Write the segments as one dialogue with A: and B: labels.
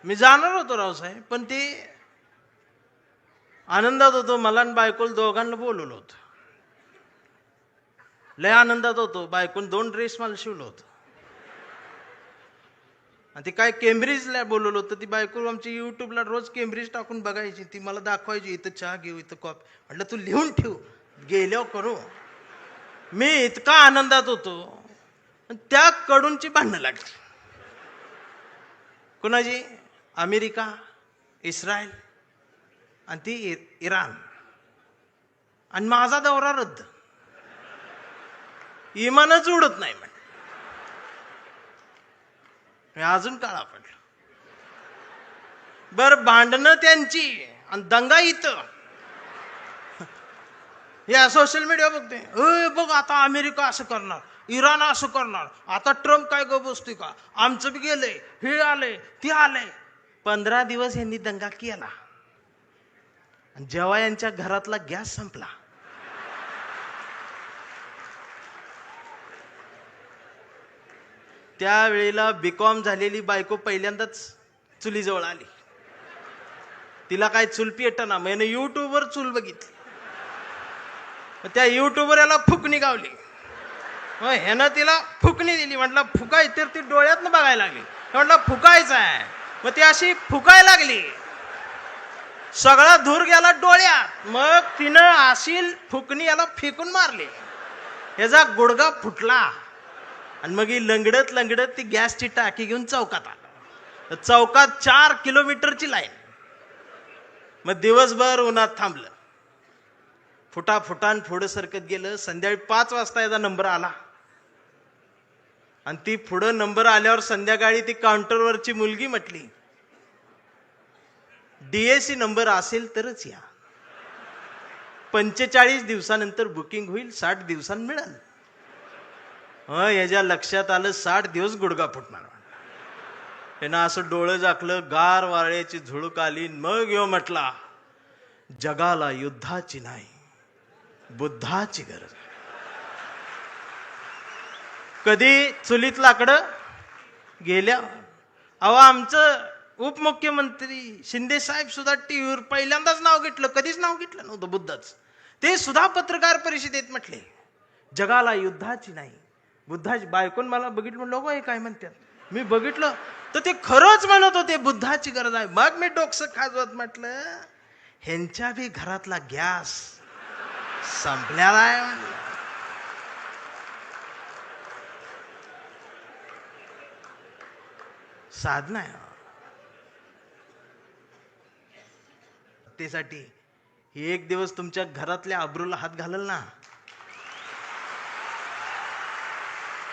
A: मी जाणार होतो रावसाहेब, पण ते आनंदात होतो. मला आणि बायकोला दोघांना बोलवलं होतं. लय आनंदात होतो. बायकोन 2 ड्रेस मला शिवलं होतं. आणि ते काय केम्ब्रिजला बोलवलं होतं. ती बायको आमची युट्यूबला रोज केम्ब्रिज टाकून बघायची. ती मला दाखवायची, इथं चहा घेऊ, इथं कॉफी. म्हटलं तू लिहून ठेव, गेल्यावर करू. मी इतका आनंदात होतो, त्या कडूनची भांडणं लागली. कोणाची? अमेरिका, इस्रायल आणि ती इराण. आणि माझा दौरा रद्द. इमानच उडत नाही म्हण. अजून काळा पडला. बर, भांडणं त्यांची आणि दंगा इथं. या सोशल मीडिया बघते, बघ आता अमेरिका असं करणार, इराण असं करणार, आता ट्रम्प काय ग बसतोय का, आमचं बी गेलंय, हे आलंय ते आलंय. 15 दिवस यांनी दंगा केला. जेव्हा यांच्या घरातला गॅस संपला, त्यावेळेला बीकॉम झालेली बायको पहिल्यांदाच चुलीजवळ आली. तिला काय चूल पेटना, मैंने युट्यूबवर चूल बघितली. त्या युट्यूबवर याला फुकणी गावली. ह्यानं तिला फुकणी दिली. म्हटलं फुकाय, तर ती डोळ्यातनं बघायला लागली. म्हटलं फुकायचं आहे. मग ती अशी फुकायला लागली, सगळा धूर गेला डोळ्यात. मग तिनं अशी फुकणी याला फेकून मारली, याचा गुडगा फुटला. आणि मग ही लंगडत लंगडत ती गॅसची टाकी घेऊन चौकात आला. चौकात 4 किलोमीटरची लाईन. मग दिवसभर उन्हात थांबलं. फुटाफुटान पुढं सरकत गेलं. संध्याकाळी 5 वाजता याचा नंबर आला. आणि ती पुढं नंबर आल्यावर संध्याकाळी ती काउंटरवरची मुलगी म्हटली, DAC नंबर असेल तरच या, 45 दिवसानंतर बुकिंग होईल, 60 दिवसांनी मिळेल. याच्या लक्षात आलं 60 दिवस गुडगा फुटणार. त्यानं असं डोळं झाकलं, गार वाऱ्याची झुळूक आली. मग यो म्हटला, जगाला युद्धाची नाही, बुद्धाची गरज. कधी चुलीत लाकडं गेल्या. अहो, आमचं उपमुख्यमंत्री शिंदे साहेब सुद्धा टीव्हीवर पहिल्यांदाच नाव घेतलं, कधीच नाव घेतलं नव्हतं बुद्धाचं. ते सुद्धा पत्रकार परिषदेत म्हटले, जगाला युद्धाची नाही, बुद्धाची. बायकोन मला बघितलं, म्हणलं लोक हे काय म्हणतात. मी बघितलं तर ते खरंच म्हणत होते, बुद्धाची गरज आहे. मग मी डोकसं खाजवत म्हटलं, ह्यांच्या बी घरातला गॅस संपलेला आहे म्हणलं. साधना आहे त्यासाठी. एक दिवस तुमच्या घरातल्या अब्रूला हात घालल ना,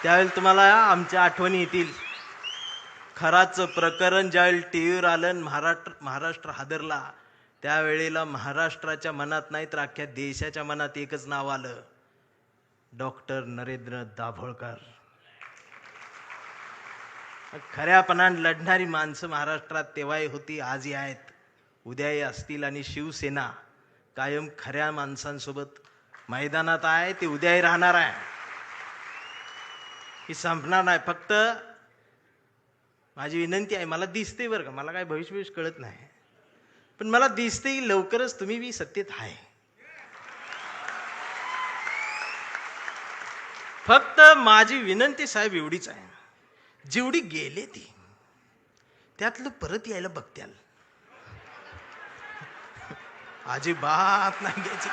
A: त्यावेळेला तुम्हाला आमच्या आठवणी येतील. खराचं प्रकरण ज्यावेळी टीव्हीवर आलं, महाराष्ट्र हादरला, त्यावेळेला महाराष्ट्राच्या मनात नाही तर अख्ख्या देशाच्या मनात एकच नाव आलं, डॉक्टर नरेंद्र दाभोळकर. खऱ्यापणाने लढणारी माणसं महाराष्ट्रात तेव्हाही होती, आजही आहेत, उद्याही असतील. आणि शिवसेना कायम खऱ्या माणसांसोबत मैदानात आहे, ती उद्याही राहणार आहे, ही संपणार नाही. फक्त माझी विनंती आहे, मला दिसते बरं का, मला काय भविष्य कळत नाही, पण मला दिसते की लवकरच तुम्ही बी सत्तेत आहे. फक्त माझी विनंती साहेब एवढीच आहे, जेवढी गेले ती त्यातलं परत यायला बघत्याल, अजिबात नाही घ्यायची.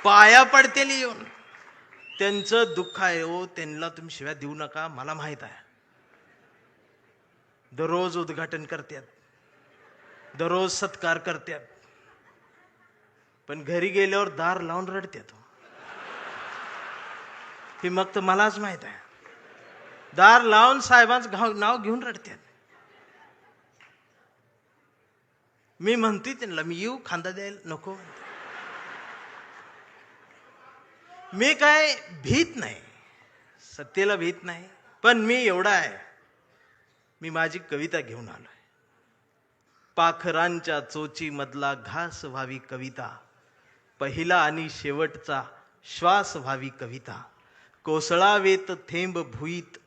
A: पाया पडतेल येऊन. त्यांचं दुःख आहे हो, त्यांना तुम्ही शिव्या देऊ नका, मला माहित आहे. दररोज उद्घाटन करतात, दररोज सत्कार करतात, पण घरी गेल्यावर दार लावून रडतात. हे मग तर मलाच माहित आहे. दार लावून साहेबांचं नाव घेऊन रडतात. मी म्हणतोय त्यांना, मी येऊ खांदा द्यायला नको. मी काय भीत नाही, सत्तेला भीत नाही, पण मी एवढा आहे, मी माझी कविता घेऊन आलोय. पाखरांच्या चोची मधला घास व्हावी कविता, पहिला आणि शेवटचा श्वास व्हावी कविता, कोसळावेत थेंब भुईत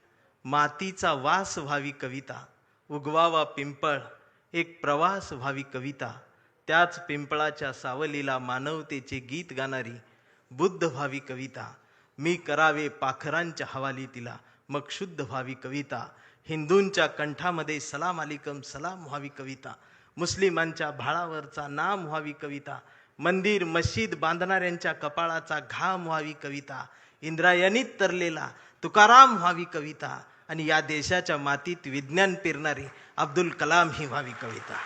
A: मातीचा वास व्हावी कविता, उगवावा पिंपळ एक प्रवास व्हावी कविता, त्याच पिंपळाच्या सावलीला मानवतेचे गीत गाणारी बुद्ध व्हावी कविता, मी करावे पाखरांच्या हवाली तिला मग शुद्ध व्हावी कविता, हिंदूंच्या कंठामध्ये सलाम अलिकम सलाम व्हावी कविता, मुस्लिमांच्या भाळावरचा नाम व्हावी कविता, मंदिर मशीद बांधणाऱ्यांच्या कपाळाचा घाम व्हावी कविता, इंद्रायणीत तरलेला तुकाराम व्हावी कविता, आणि या देशाच्या मातीत विज्ञान पेरणारी अब्दुल कलाम ही व्हावी कविता.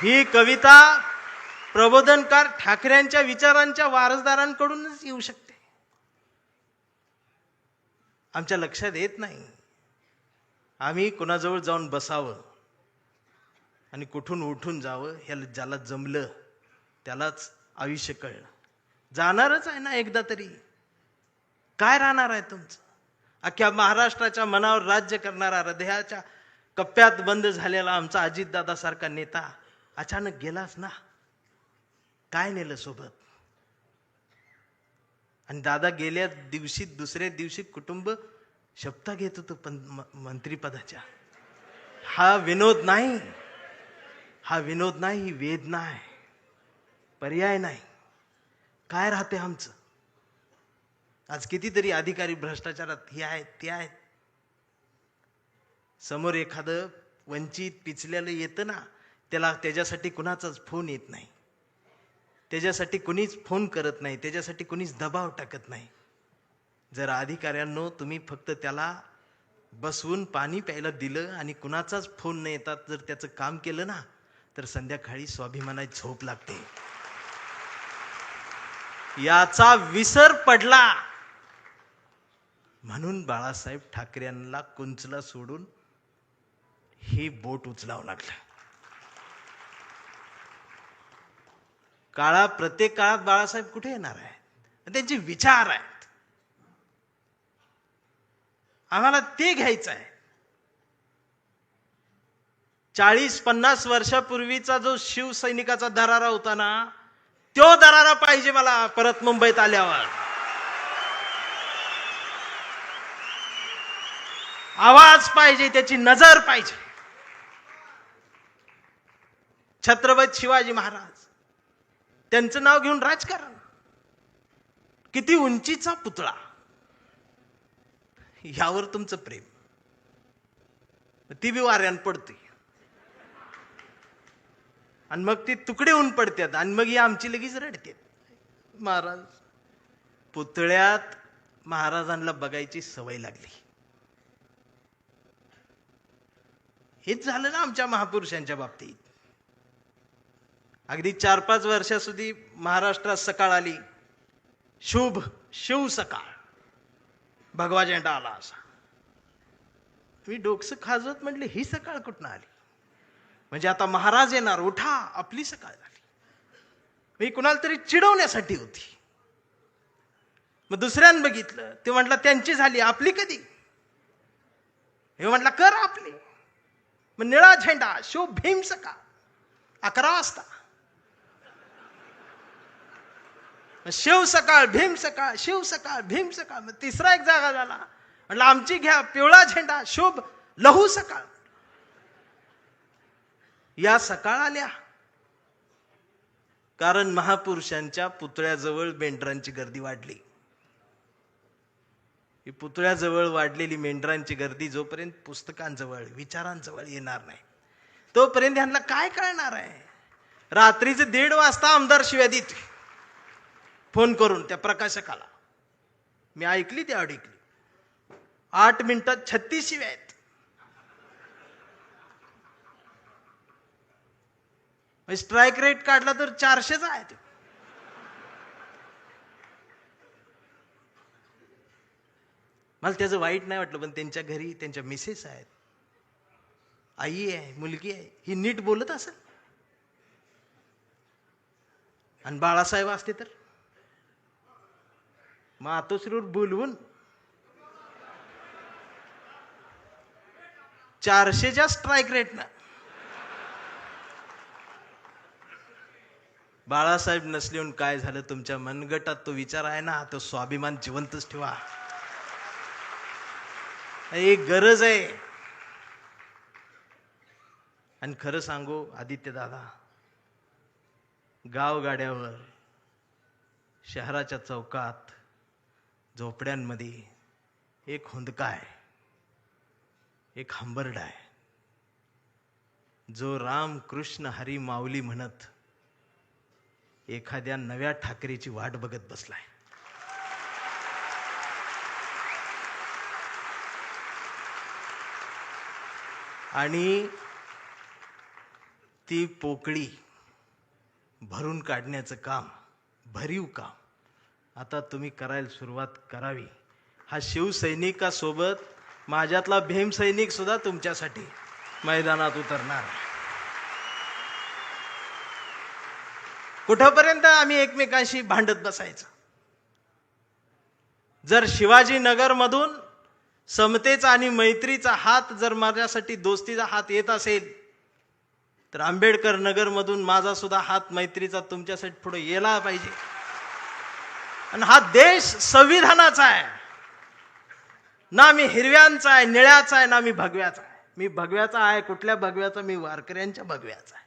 A: ही कविता प्रबोधनकार ठाकरेंच्या विचारांच्या वारसदारांकडूनच येऊ शकते. आमच्या लक्षात येत नाही. आम्ही कुणाजवळ जाऊन बसावं आणि कुठून उठून जावं, ह्याला ज्याला जमलं त्यालाच आयुष्य कळलं. जाणारच आहे ना एकदा तरी. काय राहणार आहे तुमचं? अख्ख्या महाराष्ट्राच्या मनावर राज्य करणारा, हृदयाच्या कप्प्यात बंद झालेला आमचा अजितदादा सारखा नेता अचानक गेलाच ना. काय नेलं सोबत? आणि दादा गेल्या दिवशी दुसऱ्या दिवशी कुटुंब शपथा घेत होतं पण मंत्रीपदाच्या. हा विनोद नाही, हा विनोद नाही, ही वेदना आहे, पर्याय नाही. काय राहते आमचं? आज कितीतरी अधिकारी भ्रष्टाचारात हे आहेत ते आहेत. समोर एखादं वंचित पिचलेलं येतं ना, त्याच्यासाठी कुणाचाच फोन येत नाही, त्याच्यासाठी कुणीच फोन करत नाही, त्याच्यासाठी कुणीच दबाव टाकत नाही. जर अधिकाऱ्यांनो तुम्ही फक्त त्याला बसवून पाणी प्यायला दिलं आणि कुणाचाच फोन न येतात जर त्याचं काम केलं ना, तर संध्याकाळी स्वाभिमानाची झोप लागते. याचा विसर पडला म्हणून बाळासाहेब ठाकरेंना कुंचला सोडून ही बोट उचलावं लागलं. प्रत्येक काळात बाळासाहेब कुठे येणार आहेत? त्यांचे विचार आहेत, आम्हाला ते घ्यायचं आहे. 40-50 वर्षापूर्वीचा जो शिवसैनिकाचा दरारा होता ना, तो दरारा पाहिजे मला परत मुंबईत आल्यावर. आवाज पाहिजे, त्याची नजर पाहिजे. छत्रपती शिवाजी महाराज, त्यांचं नाव घेऊन राजकारण, किती उंचीचा पुतळा, यावर तुमचं प्रेम, ती बी वाऱ्यान पडते आणि मग ती तुकडे होऊन पडतात आणि मग ही आमची लगेच रडते. महाराज पुतळ्यात महाराजांना बघायची सवय लागली. हेच झालं ना आमच्या महापुरुषांच्या बाबतीत. अगदी 4-5 वर्षाસુધી महाराष्ट्रात सकाळ आली, शुभ शिव सकाळ, भगवा झेंडा आला असा. मी डोकसं खाजवत म्हटले ही सकाळ कुठनं आली? म्हणजे आता महाराज येणार, उठा, आपली सकाळ झाली. मी कुणाला तरी चिडवण्यासाठी होती. मग दुसऱ्यानं बघितलं, ते म्हटलं त्यांची झाली, आपली कधी? हे म्हटलं कर आपली. मग निळा झेंडा, शुभ भीम सकाळ, 11 वाजता. शिव सकाळ, भीम सकाळ, शिव सकाळ, भीम सकाळ. मग तिसरा एक जागा झाला, म्हटलं आमची घ्या, पिवळा झेंडा, शुभ लहू सकाळ. या सकाळ आल्या कारण महापुरुषांच्या पुतळ्याजवळ मेंढरांची गर्दी वाढली. ही पुतळ्याजवळ वाढलेली मेंढरांची गर्दी जोपर्यंत पुस्तकांजवळ, विचारांजवळ येणार नाही, तोपर्यंत ह्यांना काय कळणार आहे? रात्रीचे 1:30 वाजता आमदार शिव्या देत फोन करून त्या प्रकाशकाला. मी ऐकली, ती ऐकली. 8 मिनिटात 36 शिव्या आहेत. स्ट्राईक रेट काढला तर 400च आहे. मला त्याचं वाईट नाही वाटलं, पण त्यांच्या घरी त्यांच्या मिसेस आहेत, आई आहे, मुलगी आहे, ही नीट बोलत असेल. आणि बाळासाहेब असते तर मातोश्रीवर बोलवून 400च्या स्ट्राईक रेटनं. बाळासाहेब नसले काय झालं? तुमच्या मनगटात तो विचार आहे ना, तो स्वाभिमान जिवंतच ठेवा. एक गरज आहे. आणि खरं सांगू आदित्य दादा, गावगाड्यावर, शहराच्या चौकात, झोपड्यांमध्ये एक हुंदका आहे, एक हंबरडा आहे, जो राम कृष्ण हरी माऊली म्हणत एखाद्या नव्या ठाकरेची वाट बघत बसलाय. आणि ती पोकळी भरून काढण्याचं काम, भरीव काम आता तुम्ही करायला सुरुवात करावी. हा शिवसैनिकासोबत माझ्यातला भीमसैनिक सुद्धा तुमच्यासाठी मैदानात उतरणार. कुठपर्यंत आम्ही एकमेकांशी भांडत बसायचं? जर शिवाजीनगर मधून समतेचा आणि मैत्रीचा हात जर माझ्यासाठी दोस्तीचा हात येत असेल, तर आंबेडकर नगर मधून माझा सुद्धा हात मैत्रीचा तुमच्यासाठी पुढे यायला पाहिजे. आणि हा देश संविधानाचा आहे ना, मी हिरव्यांचा आहे, निळ्याचा आहे, ना मी भगव्याचा आहे. मी भगव्याचा आहे. कुठल्या भगव्याचा? मी वारकऱ्यांच्या भगव्याचा आहे.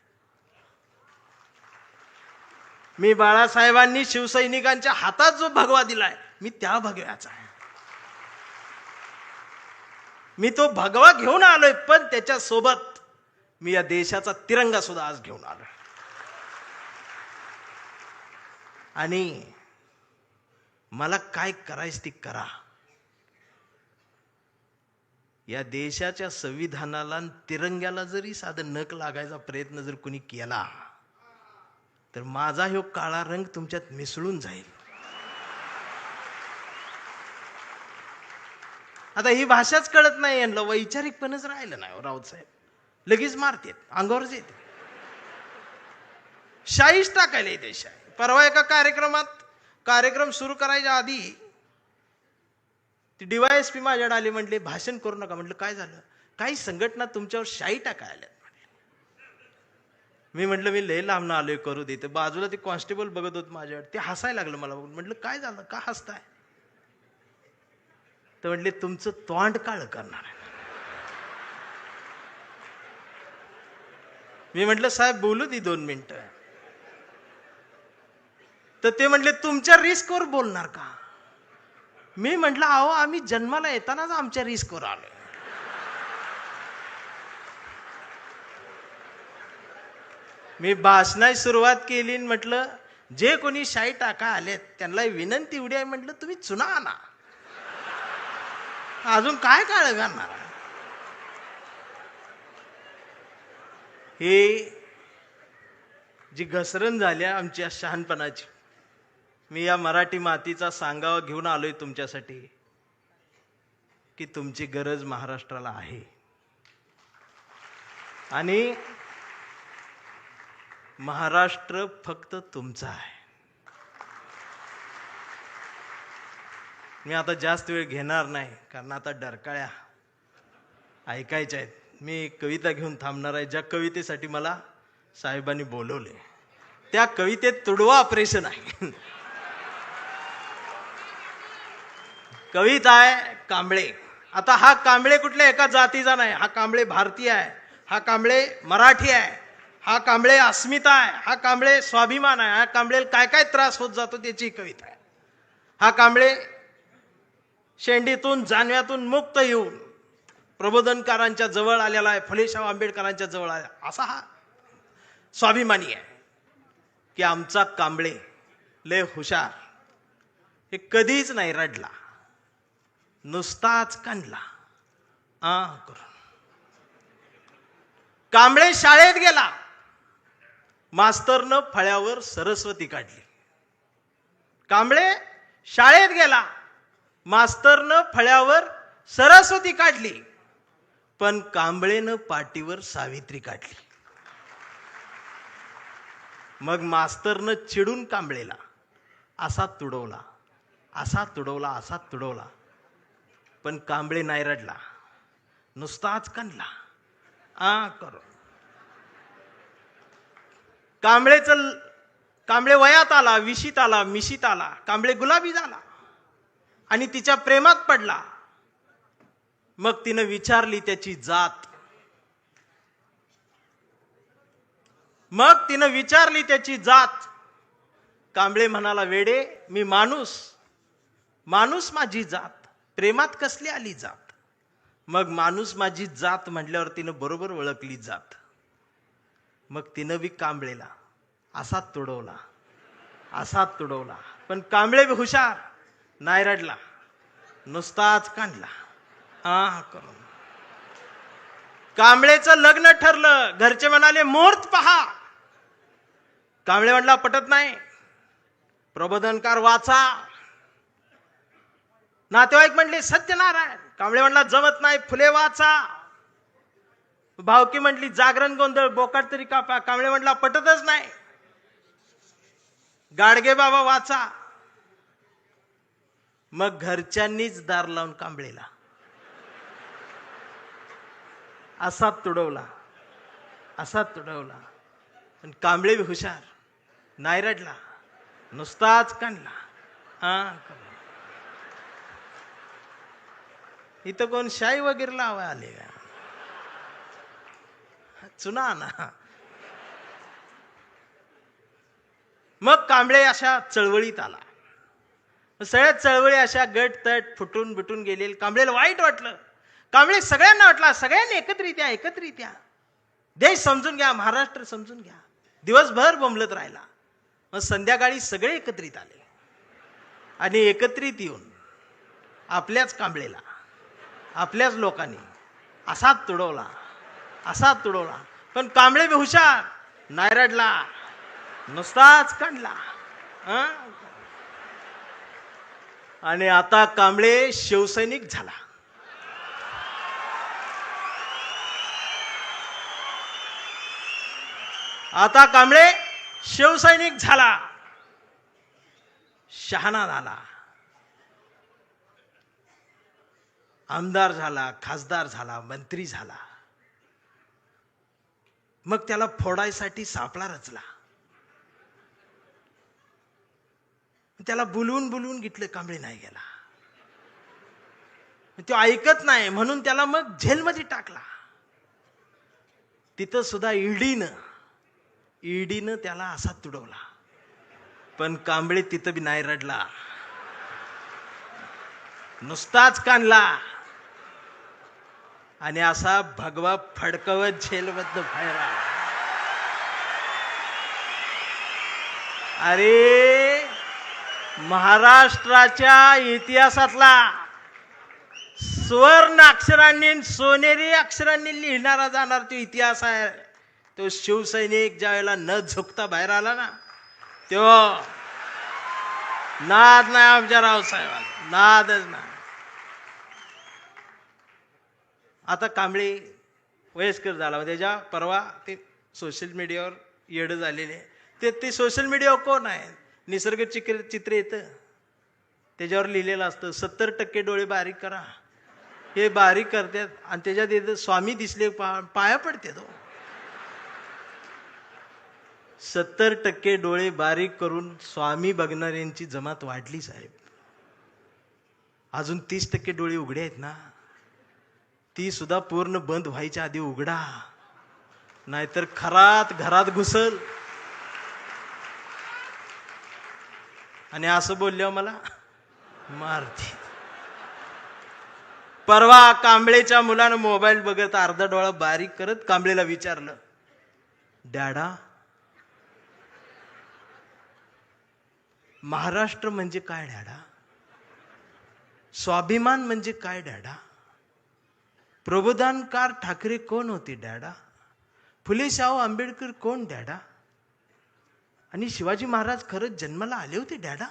A: मी बाळासाहेबांनी शिवसैनिकांच्या हातात जो भगवा दिलाय, मी त्या भगव्याचा आहे. मी तो भगवा घेऊन आलोय, पण त्याच्या सोबत मी या देशाचा तिरंगा सुद्धा आज घेऊन आलोय. आणि मला काय करायचं ती करा. या देशाच्या संविधानाला तिरंग्याला जरी साधं नख लागायचा प्रयत्न जर कोणी केला, तर माझा ह्यो काळा रंग तुमच्यात मिसळून जाईल. आता ही भाषाच कळत नाही यांना, वैचारिकपणच राहिलं नाही. राऊत साहेब लगेच मारतेत, अंगावरच येते, शाईच टाकायला देश आहे. परवा एका कार्यक्रम सुरू करायच्या आधी ती DYSP माझ्याकडे आली, म्हटले भाषण करू नका. म्हटलं काय झालं? काही संघटना तुमच्यावर शाई टाकायला. मी म्हटलं मी लय लांब आलोय, करू देते. बाजूला ते कॉन्स्टेबल बघत होत माझ्यावर, ते हसायला लागलं मला बघून. म्हटलं काय झालं, का हसताय? तर म्हटले तुमचं तोंड काळ करणार आहे. मी म्हटलं साहेब बोलू दे 2 मिनिटं. तर ते म्हटले तुमच्या रिस्कवर बोलणार का? मी म्हटलं अहो आम्ही जन्माला येतानाच आमच्या रिस्कवर आलोय. मी भाषणाची सुरुवात केली, म्हटलं जे कोणी शाई टाका आलेत त्यांना विनंती एवढी आहे, म्हटलं तुम्ही चुना आणा, अजून काय काळ घालणार. हे जी घसरण झाली आमच्या शहाणपणाची, मी या मराठी मातीचा सांगावा घेऊन आलोय तुमच्यासाठी की तुमची गरज महाराष्ट्राला आहे. आणि महाराष्ट्र फक्त तुमचा आहे. मी आता जास्त वेळ घेणार नाही, कारण आता डरकाळ्या ऐकायच्या आहेत. मी कविता घेऊन थांबणार आहे, ज्या कवितेसाठी मला साहेबांनी बोलवले. त्या कवितेत तुडवा ऑपरेशन आहे. कविता आहे कांबळे. आता हा कांबळे कुठल्या एका जातीचा नाही, हा कांबळे भारतीय आहे, हा कांबळे मराठी आहे, हा कांबळे अस्मिता आहे, हा कांबळे स्वाभिमान आहे, हा कांबळे काय काय त्रास होत जातो त्याची कविता आहे. हा कांबळे शेंडीतून जानव्यातून मुक्त येऊन प्रबोधनकारांच्या जवळ आलेला आहे, फुलेशाह आंबेडकरांच्या जवळ आला, असा हा स्वाभिमानी आहे की आमचा कांबळे लय हुशार. हे कधीच नाही रडला, नुसताच कांडला करून. कांबळे शाळेत गेला, मास्तरनं फळ्यावर सरस्वती काढली. कांबळे शाळेत गेला, मास्तरनं फळ्यावर सरस्वती काढली, पण कांबळेनं पाटीवर सावित्री काढली. मग मास्तरनं चिडून कांबळेला असा तुडवला, असा तुडवला, असा तुडवला, पण कांबळे नाही रडला, नुसताच कांडला करून. कांबळे वयात आला, विशीत आला, मिशीत आला, कांबळे गुलाबी झाला आणि तिच्या प्रेमात पडला. मग तिनं विचारली त्याची जात. मग तिनं विचारली त्याची जात. कांबळे म्हणाला, वेडे, मी माणूस, माणूस माझी जात, प्रेमात कसली आली जात. मग माणूस माझी जात म्हटल्यावर तिनं बरोबर ओळखली जात. मग तिनं बी कांबळेला असाच तुडवला, असाच तुडवला. पण कांबळे बी हुशार, नाही रडला, नुसताच काढला करून. कांबळेचं लग्न ठरलं. घरचे म्हणाले, मुहूर्त पहा. कांबळे म्हटला, पटत नाही, प्रबोधनकार वाचा. नातेवाईक म्हणले, सत्यनारायण. कांबळे म्हणला, जमत नाही, फुले वाचा. भावकी म्हटली, जागरण गोंधळ, बोकाट तरी कापा. कांबळे म्हटला, पटतच नाही, गाडगे बाबा वाचा. मग घरच्यांनीच दार लावून कांबळेला असाच तुडवला, असाच तुडवला. पण कांबळे बी हुशार, नाही रडला, नुसताच काढला. इथं कोण शाई वगैरे लावा आले का? चुना ना. मग कांबळे अशा चळवळीत आला. सगळ्या चळवळी अशा गट तट फुटून बिटून गेले. कांबळेला वाईट वाटलं. कांबळे सगळ्यांना वाटला, सगळ्यांनी एकत्रित या, देश समजून घ्या, महाराष्ट्र समजून घ्या. दिवसभर बोंबलत राहिला. मग संध्याकाळी सगळे एकत्रित आले आणि एकत्रित येऊन आपल्याच कांबळेला, आपल्याच लोकांनी असाच तुडवला, असाच तुडवला. पण कांबळे बी हुशार, नाही रडला, नुसताच काढला. आणि आता कांबळे शिवसैनिक झाला. आता कांबळे शिवसैनिक झाला, शहाणा झाला, आमदार झाला, खासदार झाला, मंत्री झाला. मग त्याला फोडायसाठी सापळा रचला. त्याला बुलवून बुलवून घेतलं, कांबळे नाही गेला. तो ऐकत नाही म्हणून त्याला मग जेलमध्ये टाकला. तिथं सुद्धा ईडीनं त्याला असा तुडवला. पण कांबळे तिथं बी नाही रडला, नुसताच काढला. आणि असा भगवा फडकवत जेलमधनं बाहेर आला. अरे, महाराष्ट्राच्या इतिहासातला सुवर्ण अक्षरांनी, सोनेरी अक्षरांनी लिहिणारा जाणार तो इतिहास आहे. तो शिवसैनिक ज्या वेळेला न झुकता बाहेर आला ना, तो नाद नाही आमच्या रावसाहेबांचा, नादच नाही. आता कांबळे वयस्कर झाला. त्याच्या परवा ते सोशल मीडियावर येडं झालेले. ते सोशल मीडियावर कोण आहे, निसर्ग चित्र येतं, त्याच्यावर लिहिलेलं असतं 70% डोळे बारीक करा. हे बारीक करतात आणि त्याच्यात येतं स्वामी दिसले, पाया पडते. तो 70% डोळे बारीक करून स्वामी बघणाऱ्यांची जमात वाढली साहेब. अजून 30% डोळे उघडे आहेत ना, ती सुद्धा पूर्ण बंद व्हायच्या आधी उघडा, नाहीतर खरात घरात घुसल. आणि असं बोलल्यावर मला मारते. परवा कांबळेच्या मुलानं मोबाईल बघत अर्धा डोळा बारीक करत कांबळेला विचारलं, डॅडा, महाराष्ट्र म्हणजे काय डॅडा? स्वाभिमान म्हणजे काय डॅडा? प्रबोधनकार ठाकरे कोण होते डॅडा? फुले शाहू आंबेडकर कोण डॅडा? आणि शिवाजी महाराज खरंच जन्माला आले होते डॅडा?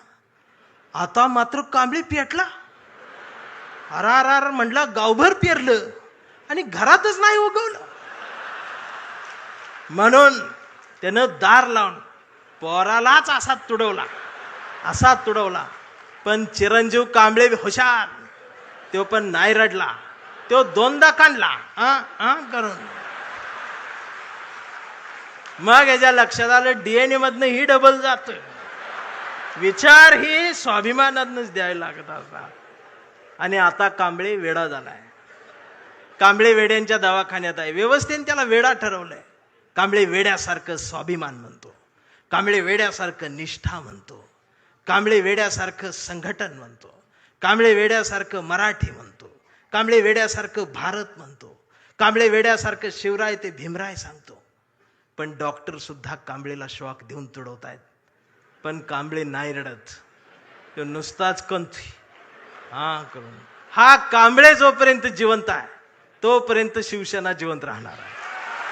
A: आता मात्र कांबळे पेटला. अरार म्हणला, गावभर पेरलं आणि घरातच नाही उगवलं. म्हणून त्यानं दार लावून पोरालाच असाच तुडवला, असाच तुडवला. पण चिरंजीव कांबळे हुशार, तो पण नाही रडला, तो दोनदा काढला करून. मग याच्या लक्षात आलं, डीएनए मधनं ही डबल जात. विचार ही स्वाभिमानातनच द्यायला लागत असतात. आणि आता कांबळे वेडा झालाय. कांबळे वेड्यांच्या दवाखान्यात आहे. व्यवस्थेने त्याला वेडा ठरवलंय. कांबळे वेड्यासारखं स्वाभिमान म्हणतो, कांबळे वेड्यासारखं निष्ठा म्हणतो, कांबळे वेड्यासारखं संघटन म्हणतो, कांबळे वेड्यासारखं मराठी म्हणतो, कांबळे वेड्यासारखं भारत म्हणतो, कांबळे वेड्यासारखं शिवराय ते भीमराय सांगतो. पण डॉक्टर सुद्धा कांबळेला श्वाक देऊन तुडवतायत. पण कांबळे नाही रडत, तो नुसताच कंथी हा करून. हा कांबळे जोपर्यंत जिवंत आहे तोपर्यंत शिवसेना जिवंत राहणार आहे.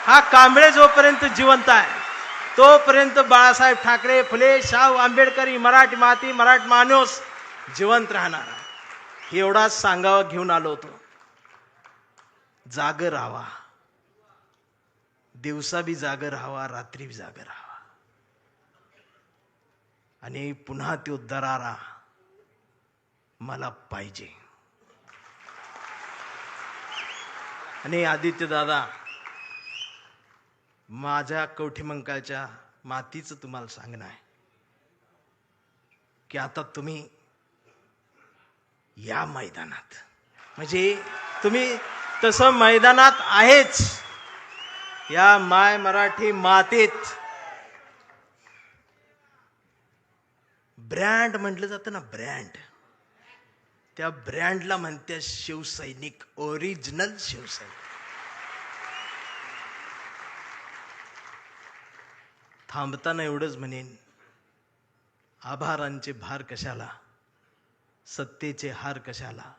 A: हा कांबळे जोपर्यंत जिवंत आहे तोपर्यंत बाळासाहेब ठाकरे, फुले, शाहू आंबेडकरी, मराठी माती, मराठी माणूस जिवंत राहणार आहे. हे एवढाच सांगावं घेऊन आलो होतो. जागर राहावा, दिवसा बी जागर राहावा, रात्री बी जागर राहावा. आणि पुन्हा तो दरारा मला पाहिजे. आणि आदित्य दादा, माझ्या कवठीमंकाळच्या मातीचं तुम्हाला सांगणं आहे की आता तुम्ही या मैदानात, म्हणजे तुम्ही तसं मैदानात आहेच, या माय मराठी मातीत ब्रँड म्हटलं जातं ना, ब्रँड, त्या ब्रँडला म्हणते शिवसैनिक, ओरिजिनल शिवसैनिक. थांबताना एवढंच म्हणेन, आभारांचे भार कशाला, सत्तेचे हार कशाला,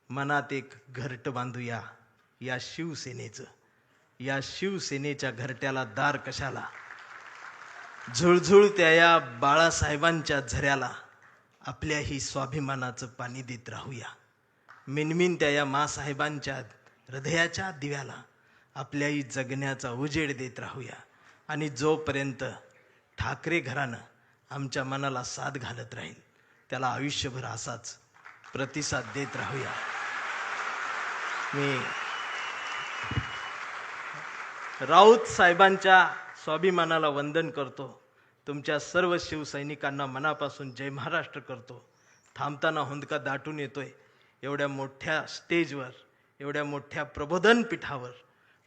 A: मनात एक घरट बांधूया या शिवसेनेचं, या शिवसेनेच्या घरट्याला दार कशाला, झुळझुळत्या या बाळासाहेबांच्या झऱ्याला आपल्याही स्वाभिमानाचं पाणी देत राहूया. मिनमिनत्या या मासाहेबांच्या हृदयाच्या दिव्याला आपल्याही जगण्याचा उजेड देत राहूया. आणि जोपर्यंत ठाकरे घराणं आमच्या मनाला साथ घालत राहील त्याला आयुष्यभर असाच प्रतिसाद देत राहूया. मी राऊत साहेबांच्या स्वाभिमानाला वंदन करतो. तुमच्या सर्व शिवसैनिकांना मनापासून जय महाराष्ट्र करतो. थांबताना हुंदका दाटून येतोय. एवढ्या मोठ्या स्टेजवर, एवढ्या मोठ्या प्रबोधन पीठावर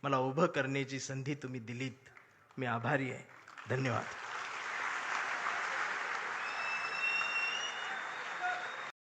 A: मला उभं करण्याची संधी तुम्ही दिलीत. मी आभारी आहे. धन्यवाद.